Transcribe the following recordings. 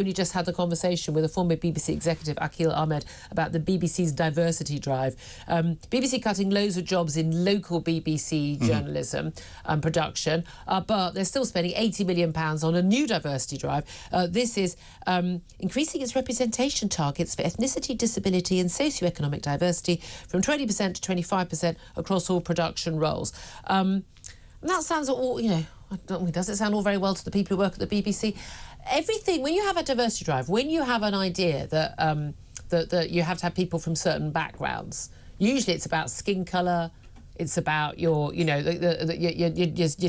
only just had the conversation with a former BBC executive, Akhil Ahmed, about the BBC's diversity drive. BBC cutting loads of jobs in local BBC journalism and production, but they're still spending £80 million on a new diversity drive. This is increasing its representation targets for ethnicity, disability and socioeconomic diversity from 20% to 25% across all production roles. And that sounds all, does it sound all very well to the people who work at the BBC? Everything, when you have a diversity drive, when you have an idea that that you have to have people from certain backgrounds, usually it's about skin colour, it's about your, your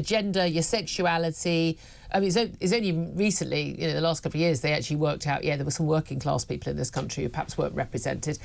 gender, your sexuality. I mean, it's only recently, the last couple of years, they actually worked out, there were some working class people in this country who perhaps weren't represented.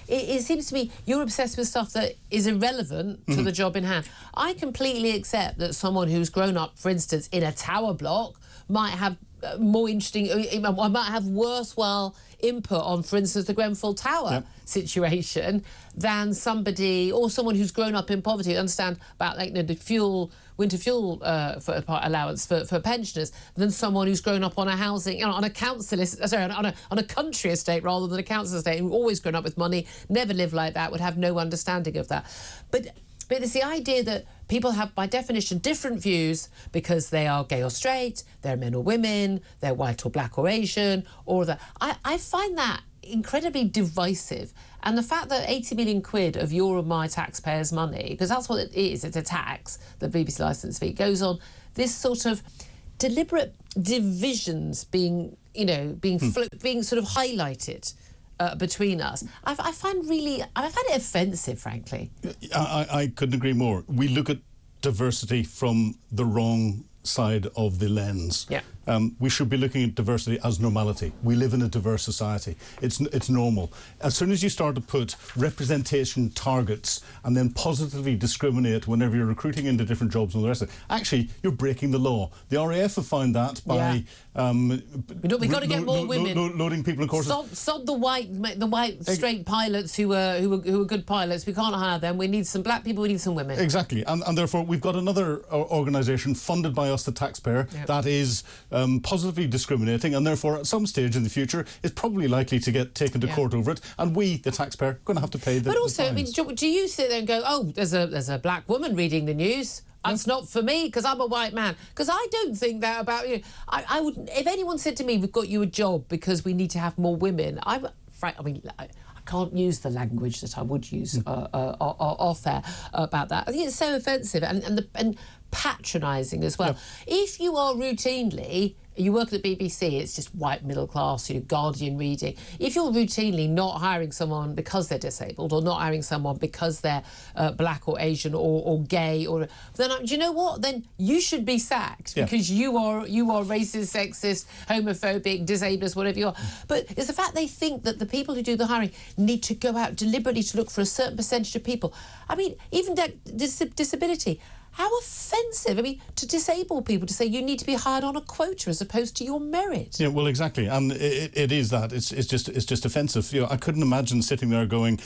It seems to me you're obsessed with stuff that is irrelevant to the job in hand. I completely accept that someone who's grown up, for instance, in a tower block might have more interesting, I might have worthwhile input on, for instance, the Grenfell Tower situation than somebody or someone who's grown up in poverty, understand about the winter fuel for allowance for pensioners, than someone who's grown up on a housing, on a council, on a country estate rather than a council estate, who's always grown up with money, never lived like that, would have no understanding of that. But it's the idea that people have, by definition, different views because they are gay or straight, they're men or women, they're white or black or Asian, or that. I find that incredibly divisive. And the fact that 80 million quid of your and my taxpayers' money, because that's what it is, it's a tax, the BBC licence fee, goes on this sort of deliberate divisions being sort of highlighted between us, I find it offensive, frankly. I couldn't agree more. We look at diversity from the wrong side of the lens. Yeah. We should be looking at diversity as normality. We live in a diverse society. It's normal. As soon as you start to put representation targets and then positively discriminate whenever you're recruiting into different jobs and all the rest of it, actually, you're breaking the law. The RAF have found that by we've got to get more women. Loading people in courses. Sod the white straight pilots who were good pilots. We can't hire them. We need some black people. We need some women. Exactly, and therefore we've got another organisation funded by us, the taxpayer, that is positively discriminating, and therefore at some stage in the future is probably likely to get taken to court over it, and we, the taxpayer, are going to have to pay the But also, fines. I mean, do you sit there and go, oh, there's a black woman reading the news? That's not for me because I'm a white man. Because I don't think that about you. I would, if anyone said to me, we've got you a job because we need to have more women, I can't use the language that I would use off there about that. I think it's so offensive and patronising as well. If you are routinely, you work at the BBC, it's just white middle class, Guardian reading. If you're routinely not hiring someone because they're disabled or not hiring someone because they're black or Asian or gay, then do you know what? Then you should be sacked because you are racist, sexist, homophobic, disabled, whatever you are. But it's the fact they think that the people who do the hiring need to go out deliberately to look for a certain percentage of people. I mean, even disability. How offensive, I mean, to disable people, to say you need to be hired on a quota as opposed to your merit. Yeah, well, exactly, and it is that. It's just offensive. I couldn't imagine sitting there going,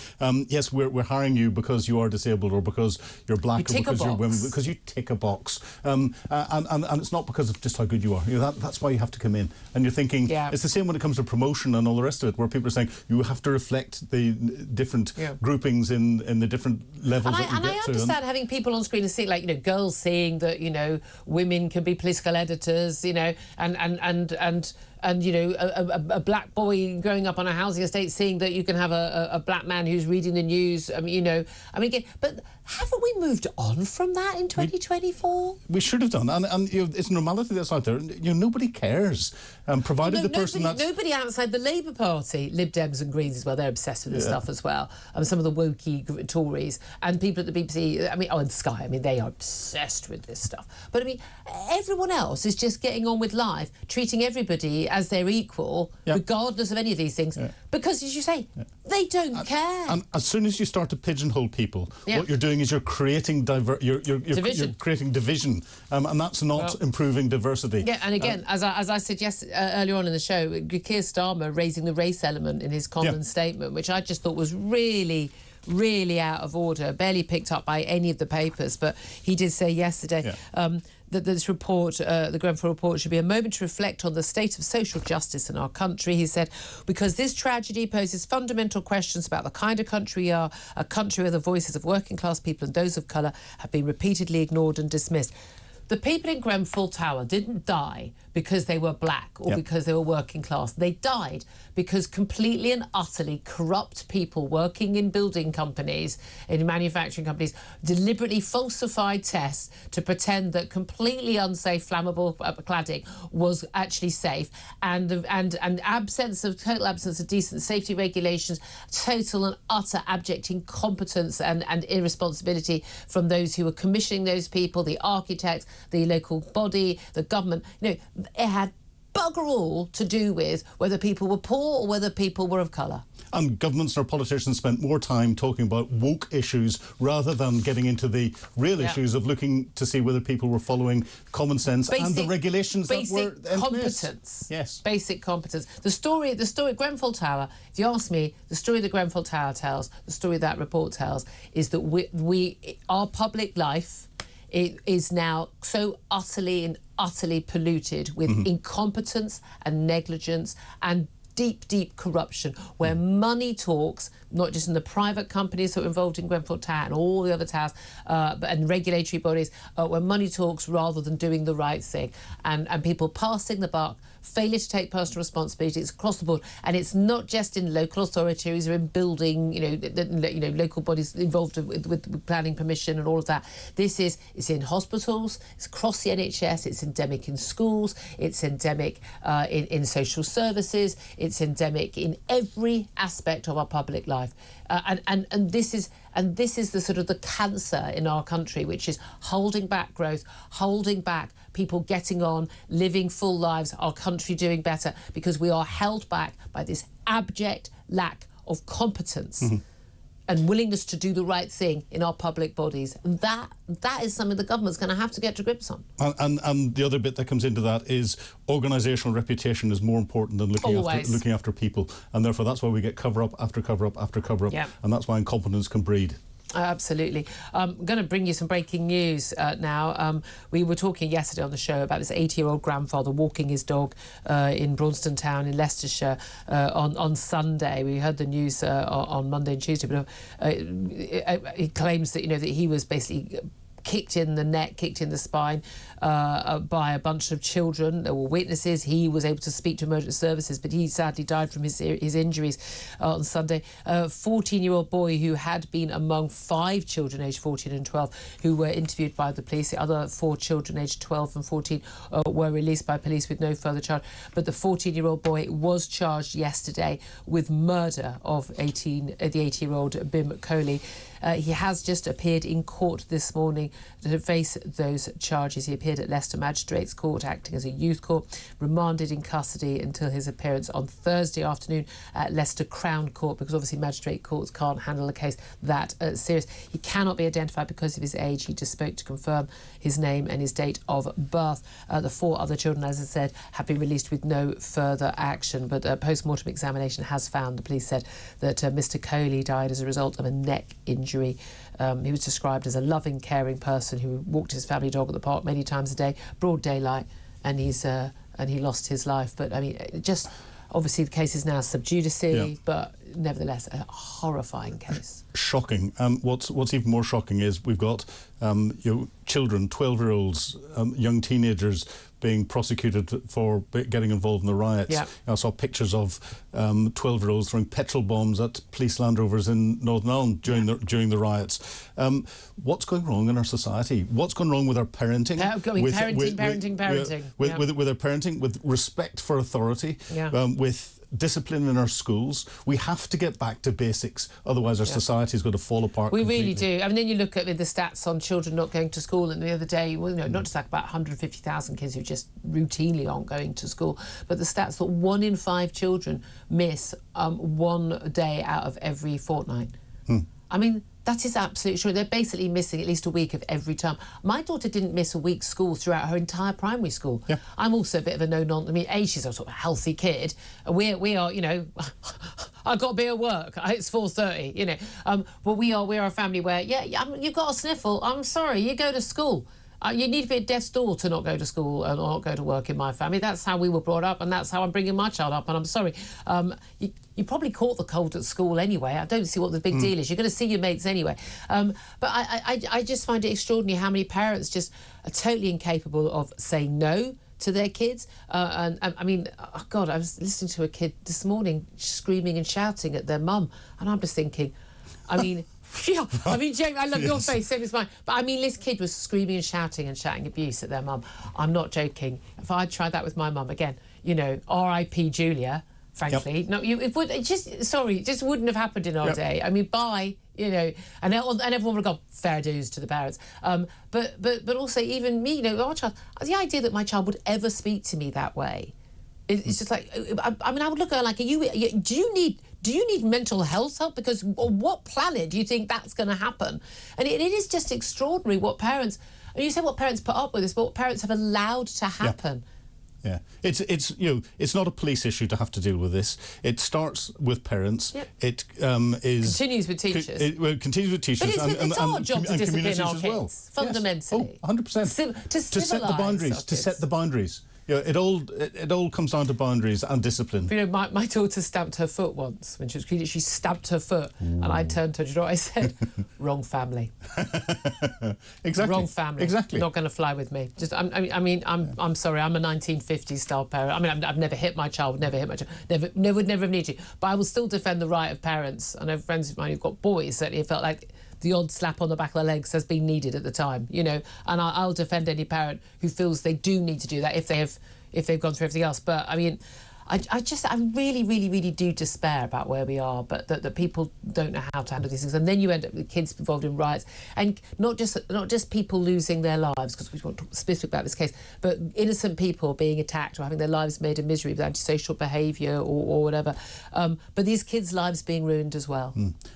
yes, we're hiring you because you are disabled or because you're black or because you're women, because you tick a box. And it's not because of just how good you are. That's why you have to come in. And you're thinking, it's the same when it comes to promotion and all the rest of it, where people are saying you have to reflect the different groupings in the different levels that you get to. And I understand having people on screen and seeing, girls seeing that women can be political editors, and a black boy growing up on a housing estate seeing that you can have a black man who's reading the news. But haven't we moved on from that in 2024? We should have done, and it's normality that's out there. Nobody cares, provided nobody outside the Labour Party, Lib Dems and Greens as well. They're obsessed with this stuff as well. Some of the wokey Tories and people at the BBC. And Sky. They are obsessed with this stuff. But everyone else is just getting on with life, treating everybody as their equal, regardless of any of these things, because, as you say, they don't care. And as soon as you start to pigeonhole people, what you're doing is you're creating you're creating division, and that's not improving diversity. Yeah, and again, as I suggested earlier on in the show, Keir Starmer raising the race element in his common statement, which I just thought was really out of order, barely picked up by any of the papers, but he did say yesterday that this report, the Grenfell report, should be a moment to reflect on the state of social justice in our country. He said, because this tragedy poses fundamental questions about the kind of country we are, a country where the voices of working class people and those of colour have been repeatedly ignored and dismissed. The people in Grenfell Tower didn't die because they were black or because they were working class. They died because completely and utterly corrupt people working in building companies, in manufacturing companies, deliberately falsified tests to pretend that completely unsafe flammable cladding was actually safe, and total absence of decent safety regulations, total and utter abject incompetence and irresponsibility from those who were commissioning those people, the architects, the local body, the government. You know, it had bugger all to do with whether people were poor or whether people were of colour. And governments and our politicians spent more time talking about woke issues rather than getting into the real issues of looking to see whether people were following common sense and the regulations that were in place. Competence. Yes. Basic competence. The story Grenfell Tower, if you ask me, the story the Grenfell Tower tells, the story that report tells, is that our public life is now so utterly polluted with incompetence and negligence and deep corruption, where money talks, not just in the private companies that are involved in Grenfell Tower and all the other towers, and regulatory bodies, where money talks rather than doing the right thing, and people passing the buck, failure to take personal responsibility. It's across the board, and it's not just in local authorities or in building, local bodies involved with planning permission and all of that. It's in hospitals, it's across the NHS, it's endemic in schools, it's endemic in social services, it's endemic in every aspect of our public life, and this is the sort of the cancer in our country, which is holding back growth, holding back people getting on, living full lives, our country doing better, because we are held back by this abject lack of competence and willingness to do the right thing in our public bodies. And that is something the government's going to have to get to grips on. And the other bit that comes into that is organisational reputation is more important than looking after people. And therefore that's why we get cover-up after cover-up after cover-up. Yep. And that's why incompetence can breed. Absolutely. I'm going to bring you some breaking news now. We were talking yesterday on the show about this 80-year-old grandfather walking his dog in Braunston Town in Leicestershire on Sunday. We heard the news on Monday and Tuesday, but he claims that that he was basically kicked in the neck, kicked in the spine by a bunch of children. There were witnesses. He was able to speak to emergency services, but he sadly died from his injuries on Sunday. A 14-year-old boy who had been among 5 children aged 14 and 12 who were interviewed by the police. The other 4 children aged 12 and 14 were released by police with no further charge. But the 14-year-old boy was charged yesterday with murder of the 80-year-old Bim Coley. He has just appeared in court this morning to face those charges. He appeared at Leicester Magistrates Court, acting as a youth court, remanded in custody until his appearance on Thursday afternoon at Leicester Crown Court, because obviously magistrate courts can't handle a case that serious. He cannot be identified because of his age. He just spoke to confirm his name and his date of birth. The 4 other children, as I said, have been released with no further action, but a post-mortem examination has found, the police said, that Mr. Coley died as a result of a neck injury. He was described as a loving, caring person who walked his family dog at the park many times a day, broad daylight, and he lost his life. But I mean, just obviously the case is now sub judice, but nevertheless a horrifying case. Shocking. And what's even more shocking is we've got children, 12-year-olds, young teenagers being prosecuted for getting involved in the riots. Yeah. I saw pictures of 12-year-olds throwing petrol bombs at police Land Rovers in Northern Ireland during the riots. What's going wrong in our society? What's going wrong with our parenting? Parenting. With our parenting, with respect for authority, with discipline in our schools. We have to get back to basics, otherwise our society is going to fall apart. We really do. I mean, then you look at the stats on children not going to school, and the other day, not just like about 150,000 kids who just routinely aren't going to school, but the stats that 1 in 5 children miss 1 day out of every fortnight. I mean, that is absolutely true. They're basically missing at least a week of every term. My daughter didn't miss a week's school throughout her entire primary school. Yeah. I'm also a bit of a no-nonsense. I mean, she's a sort of healthy kid. We are, I've got to be at work. It's 4:30, but we are a family where, you've got a sniffle. I'm sorry, you go to school. You need to be at death's door to not go to school and not go to work in my family. That's how we were brought up, and that's how I'm bringing my child up. And I'm sorry, you probably caught the cold at school anyway. I don't see what the big deal is. You're going to see your mates anyway. But I just find it extraordinary how many parents just are totally incapable of saying no to their kids. And I mean, oh God, I was listening to a kid this morning screaming and shouting at their mum, and I'm just thinking, I mean... Yeah, I mean, Jamie, I love your face, same as mine. But I mean, this kid was screaming and shouting abuse at their mum. I'm not joking. If I'd tried that with my mum, again, you know, R.I.P. Julia, frankly. No, it just wouldn't have happened in our day. I mean, you know, and everyone would have gone fair dues to the parents. But also even me, you know, our child, the idea that my child would ever speak to me that way, it's just like, I mean, I would look at her like, do you need mental health help? Because on what planet do you think that's going to happen? And it is just extraordinary what parents... And you say what parents put up with this, but what parents have allowed to happen. Yeah, it's you know, it's not a police issue to have to deal with this. It starts with parents. Yep. It continues with teachers. It continues with teachers. But it's our job to discipline our kids, well. fundamentally. Yes. Oh, 100%. To set the boundaries. To set the boundaries. You know, it all comes down to boundaries and discipline. You know, my daughter stamped her foot once when she was kid. She stamped her foot, and I turned to her. Do you know what I said? Wrong family. Exactly. Wrong family. Exactly. Not going to fly with me. Just, I'm sorry. I'm a 1950s style parent. I mean, I've never hit my child. Never hit my child. Would never have needed you. But I will still defend the right of parents. I know friends of mine who've got boys. Certainly, it felt like the odd slap on the back of the legs has been needed at the time, you know, and I'll defend any parent who feels they do need to do that if they've gone through everything else. But I mean, I really, really, really do despair about where we are, but that people don't know how to handle these things, and then you end up with kids involved in riots, and not just people losing their lives, because we want to talk specifically about this case, but innocent people being attacked or having their lives made a misery with antisocial behaviour or whatever. But these kids' lives being ruined as well.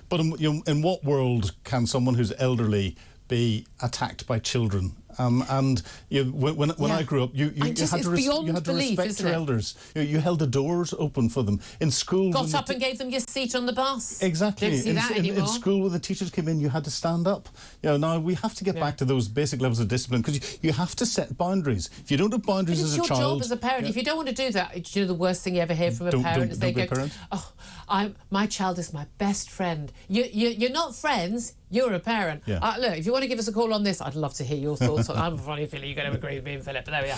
But in what world can someone who's elderly be attacked by children? And when I grew up, you had to respect your elders. You held the doors open for them. In school... Got up and gave them your seat on the bus. Exactly. Don't see that anymore. In school, when the teachers came in, you had to stand up. You know, now we have to get back to those basic levels of discipline, because you have to set boundaries. If you don't have boundaries as a child... It's your job as a parent. If you don't want to do that, you know, the worst thing you ever hear from a parent is they go, "Oh, my child is my best friend." You're not friends. You're a parent. Look, if you want to give us a call on this, I'd love to hear your thoughts. I'm funny, Philip. You're going to agree with me and Philip, but there we are.